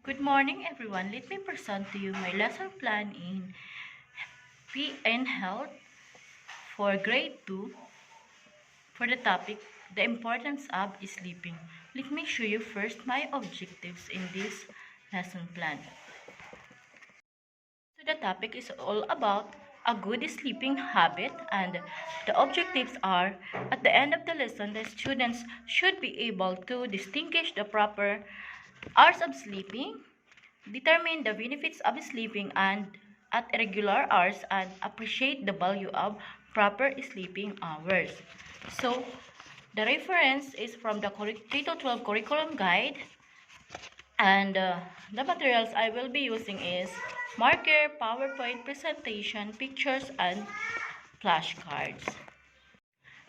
Good morning, everyone. Let me present to you my lesson plan in PN Health for grade 2 for the topic, the importance of sleeping. Let me show you first my objectives in this lesson plan. So the topic is all about a good sleeping habit, and the objectives are at the end of the lesson, the students should be able to distinguish the proper hours of sleeping, determine the benefits of sleeping and at irregular hours, and appreciate the value of proper sleeping hours. So, the reference is from the K-12 curriculum guide, and the materials I will be using is marker, PowerPoint presentation, pictures, and flashcards.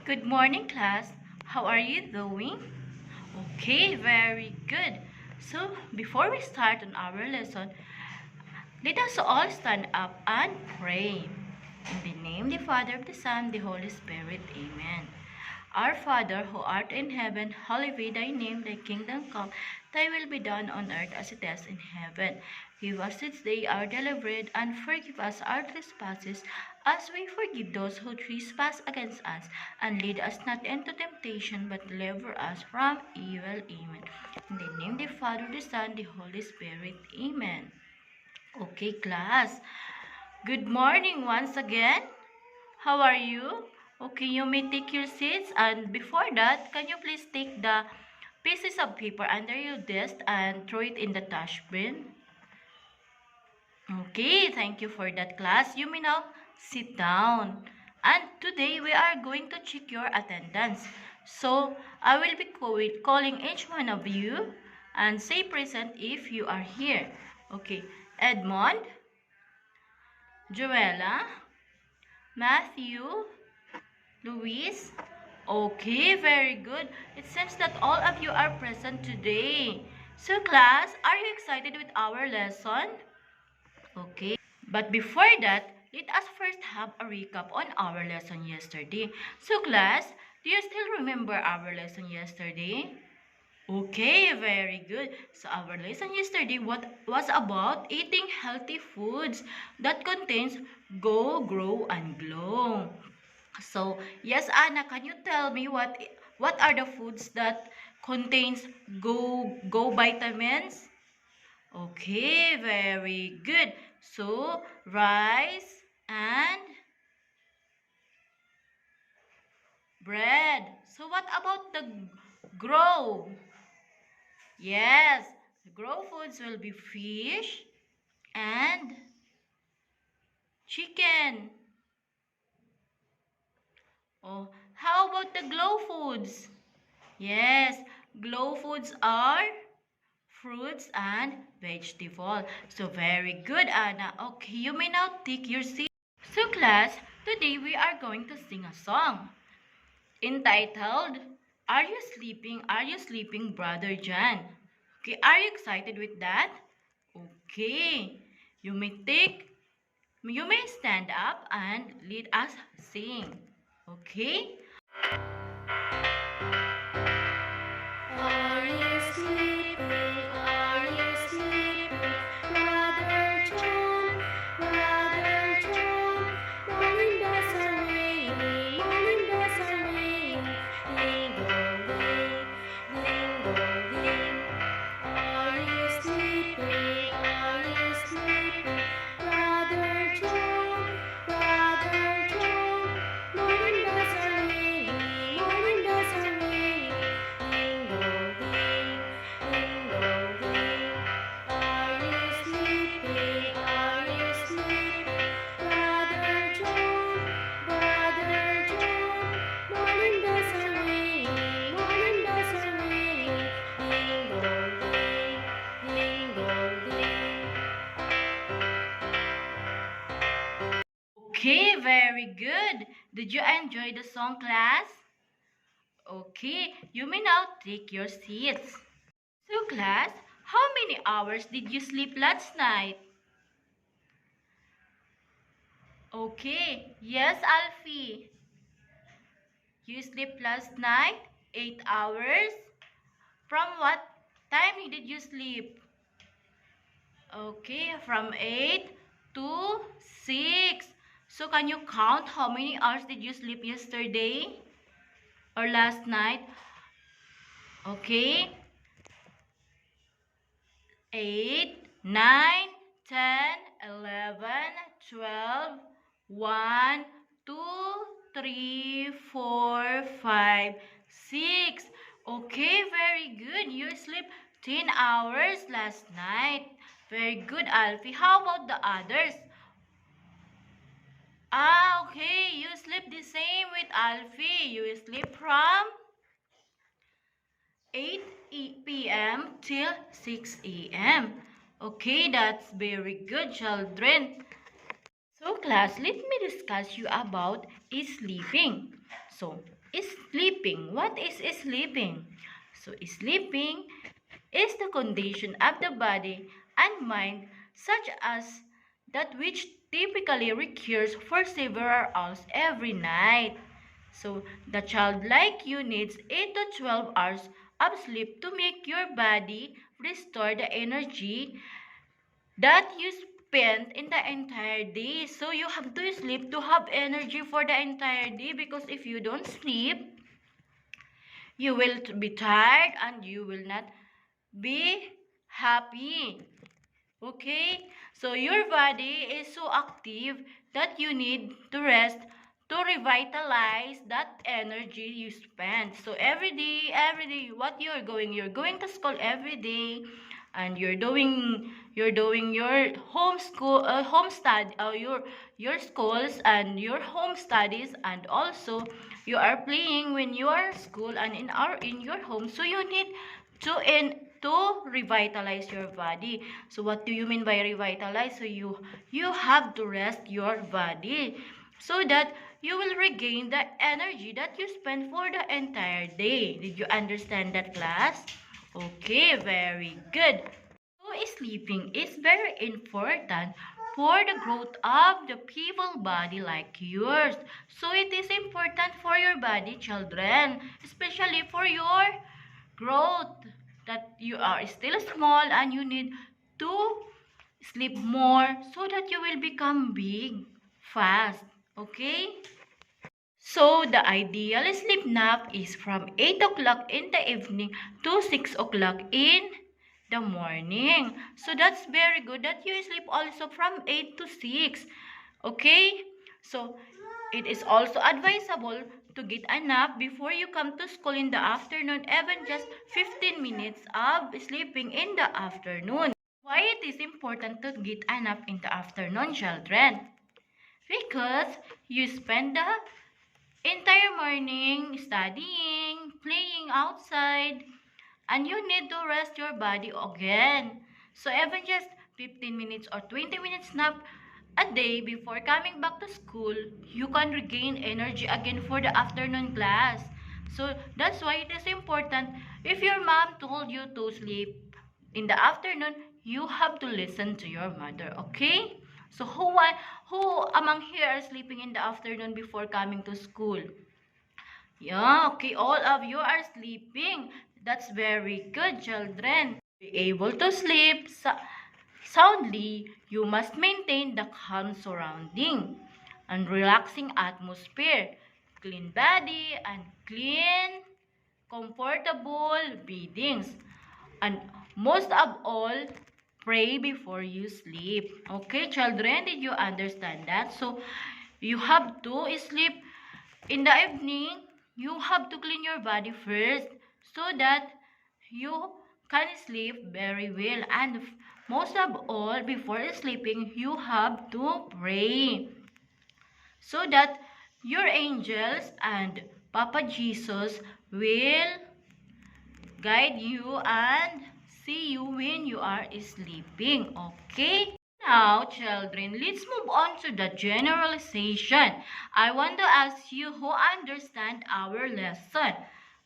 Good morning, class. How are you doing? Okay, very good. So, before we start on our lesson, let us all stand up and pray. In the name of the Father, of the Son, the Holy Spirit. Amen. Our Father, who art in heaven, hallowed be thy name, thy kingdom come, thy will be done on earth as it is in heaven. Give us this day our daily bread, and forgive us our trespasses, as we forgive those who trespass against us. And lead us not into temptation, but deliver us from evil. Amen. In the name of the Father, the Son, the Holy Spirit. Amen. Okay, class. Good morning once again. How are you? Okay, you may take your seats, and before that, can you please take the pieces of paper under your desk and throw it in the trash bin? Okay, thank you for that, class. You may now sit down. And today we are going to check your attendance. So, I will be calling each one of you and say present if you are here. Okay, Edmond, Joella, Matthew, Luis. Okay, very good. It seems that all of you are present today. So class, are you excited with our lesson? Okay. But before that, let us first have a recap on our lesson yesterday. So class, do you still remember our lesson yesterday? Okay, very good. So our lesson yesterday was about eating healthy foods that contains go, grow, and glow. So, yes, Anna, can you tell me what are the foods that contains go vitamins? Okay, very good. So, rice and bread. So, what about the grow? Yes, the grow foods will be fish and chicken. Oh, how about the glow foods? Yes, glow foods are fruits and vegetable. So very good, Anna. Okay, you may now take your seat. So class, today we are going to sing a song entitled Are You Sleeping? Are You Sleeping, Brother Jan? Okay, are you excited with that? Okay, you may stand up and lead us sing. Okay? Are you sleeping? Are you sleeping? Brother John, Brother John. Morning bells are ringing, morning bells are ringing. Ding dong ding, ding dong ding. Are you sleeping? Are you sleeping? Brother John, Brother John. Morning bells are ringing, morning bells are ringing. Ding dong ding, ding dong ding. Are you sleeping? Are you sleeping? Brother John, Brother John. Morning bells are ringing, morning bells are ringing. Ding dong ding, ding dong ding. Okay, very good. Did you enjoy the song, class? Okay, you may now take your seats. So, class, how many hours did you sleep last night? Okay, yes, Alfie. You slept last night 8 hours? From what time did you sleep? Okay, from 8 to 6. So can you count how many hours did you sleep yesterday or last night? Okay. 8, 9, 10, 11, 12, 1, 2, 3, 4, 5, 6. Okay, very good. You sleep 10 hours last night. Very good, Alfie. How about the others? Okay. You sleep the same with Alfie. You sleep from 8 p.m. till 6 a.m. Okay, that's very good, children. So, class, let me discuss you about sleeping. So, sleeping. What is sleeping? So, sleeping is the condition of the body and mind such as that which typically recurs for several hours every night. So, the child like you needs 8 to 12 hours of sleep to make your body restore the energy that you spent in the entire day. So, you have to sleep to have energy for the entire day, because if you don't sleep, you will be tired and you will not be happy. Okay? So your body is so active that you need to rest to revitalize that energy you spent. So every day, what you're going to school every day, and you're doing your home study, your schools and your home studies, and also you are playing when you are at school and in your home. So you need to revitalize your body. So what do you mean by revitalize? So you have to rest your body so that you will regain the energy that you spent for the entire day. Did you understand that, class? Okay, very good. So sleeping is very important for the growth of the people body like yours. So it is important for your body, children, especially for your growth, that you are still small and you need to sleep more so that you will become big fast. Okay? So the ideal sleep nap is from 8 o'clock in the evening to 6 o'clock in the morning. So that's very good that you sleep also from 8 to 6. Okay? So it is also advisable to get a nap before you come to school in the afternoon, even just 15 minutes of sleeping in the afternoon. Why it is important to get a nap in the afternoon, children? Because you spend the entire morning studying, playing outside, and you need to rest your body again. So even just 15 minutes or 20 minutes nap a day before coming back to school, you can regain energy again for the afternoon class. So that's why it is important. If your mom told you to sleep in the afternoon, you have to listen to your mother, okay? So who among here are sleeping in the afternoon before coming to school? Yeah, okay, all of you are sleeping. That's very good, children. To be able to sleep soundly, you must maintain the calm surrounding and relaxing atmosphere, clean body, and clean, comfortable beddings. And most of all, pray before you sleep. Okay, children, did you understand that? So, you have to sleep in the evening. You have to clean your body first so that you can sleep very well. And most of all, before sleeping, you have to pray so that your angels and Papa Jesus will guide you and see you when you are sleeping. Okay? Now, children, let's move on to the generalization. I want to ask you who understand our lesson.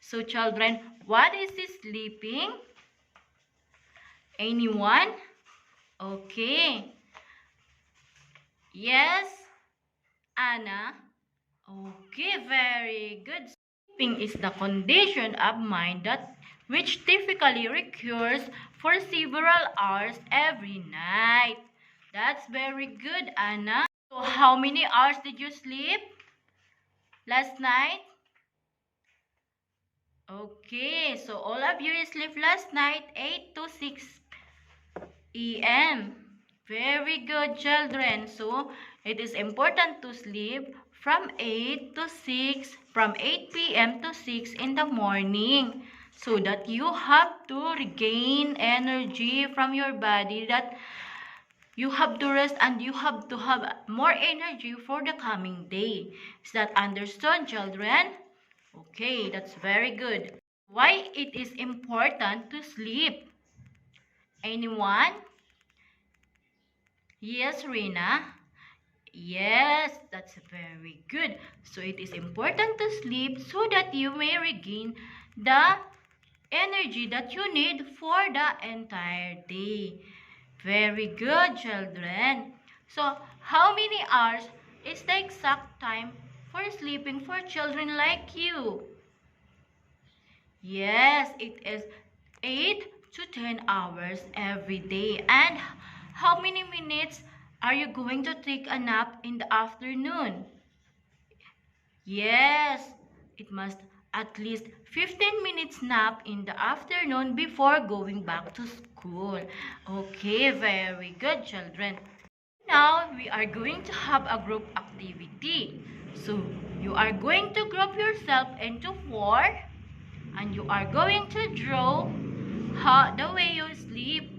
So, children, what is sleeping? Anyone? Okay. Yes, Anna? Okay, very good. Sleeping is the condition of mind that which typically recurs for several hours every night. That's very good, Anna. So how many hours did you sleep last night? Okay, so all of you sleep last night 8 to 6 a.m. Very good, children. So it is important to sleep from 8 to 6, from 8 p.m. to 6 in the morning, so that you have to regain energy from your body, that you have to rest and you have to have more energy for the coming day. Is that understood, children? Okay, that's very good. Why it is important to sleep? Anyone? Yes, Rina? Yes, that's very good. So it is important to sleep so that you may regain the energy that you need for the entire day. Very good, children. So, how many hours is the exact time for sleeping for children like you? Yes, it is 8 to 10 hours every day. And how many minutes are you going to take a nap in the afternoon? Yes, it must at least 15 minutes nap in the afternoon before going back to school. Okay, very good, children. Now, we are going to have a group activity. So, you are going to group yourself into 4, and you are going to draw the way you sleep,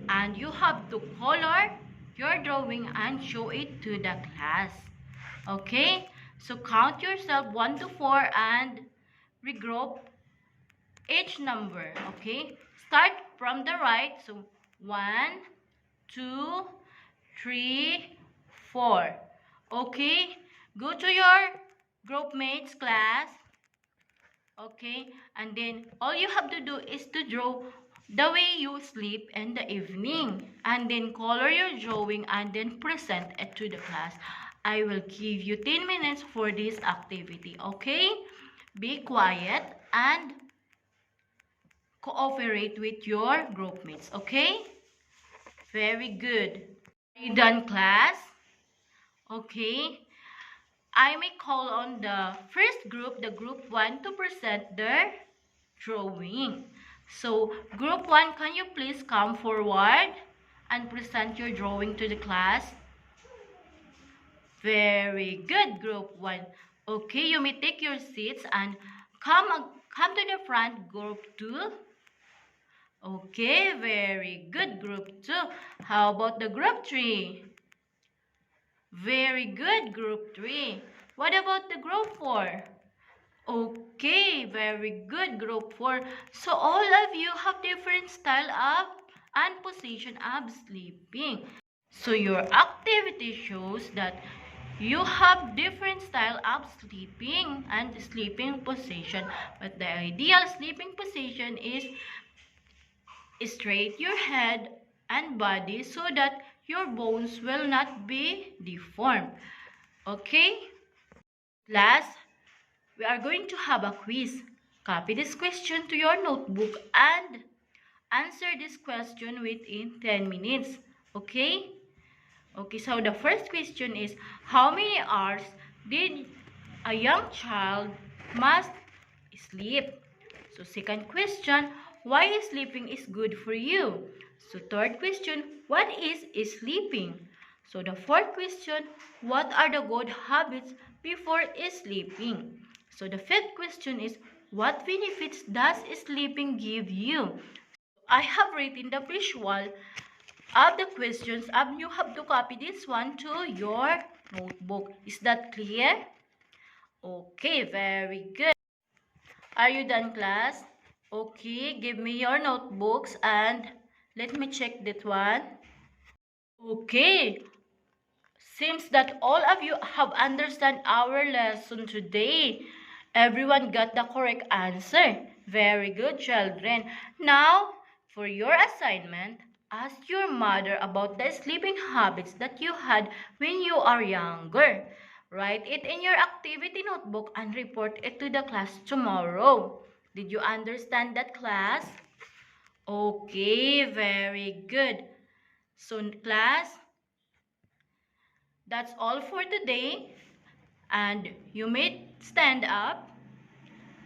and you have to color your drawing and show it to the class. Okay, so count yourself 1 to 4 and regroup each number. Okay, start from the right. So 1, 2, 3, 4. Okay, go to your group mates class. Okay, and then all you have to do is to draw the way you sleep in the evening, and then color your drawing and then present it to the class. I will give you 10 minutes for this activity. Okay, be quiet and cooperate with your group mates. Okay, very good. Are you done, class? Okay, I may call on the first group, the group 1, to present their drawing. So, group 1, can you please come forward and present your drawing to the class? Very good, group 1. Okay, you may take your seats and come to the front, group 2. Okay, very good, group 2. How about the group 3? Very good, group 3. What about the group 4? Okay, very good, group 4. So all of you have different style of and position of sleeping. So your activity shows that you have different style of sleeping and sleeping position. But the ideal sleeping position is straight your head and body so that your bones will not be deformed. Okay? Last, we are going to have a quiz. Copy this question to your notebook and answer this question within 10 minutes. Okay? Okay, so the first question is, how many hours did a young child must sleep? So second question, why sleeping is good for you? So third question, what is sleeping? So the fourth question, what are the good habits before sleeping? So the fifth question is, what benefits does sleeping give you? I have written the visual of the questions and you have to copy this one to your notebook. Is that clear? Okay, very good. Are you done, class? Okay, give me your notebooks and let me check that one. Okay, seems that all of you have understand our lesson today. Everyone got the correct answer. Very good, children. Now, for your assignment, ask your mother about the sleeping habits that you had when you are younger. Write it in your activity notebook and report it to the class tomorrow. Did you understand that, class? Okay, very good. So, class, that's all for today. And you may stand up,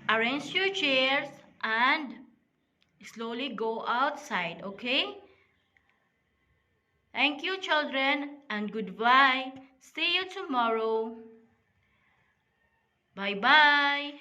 arrange your chairs, and slowly go outside, okay? Thank you, children, and goodbye. See you tomorrow. Bye-bye.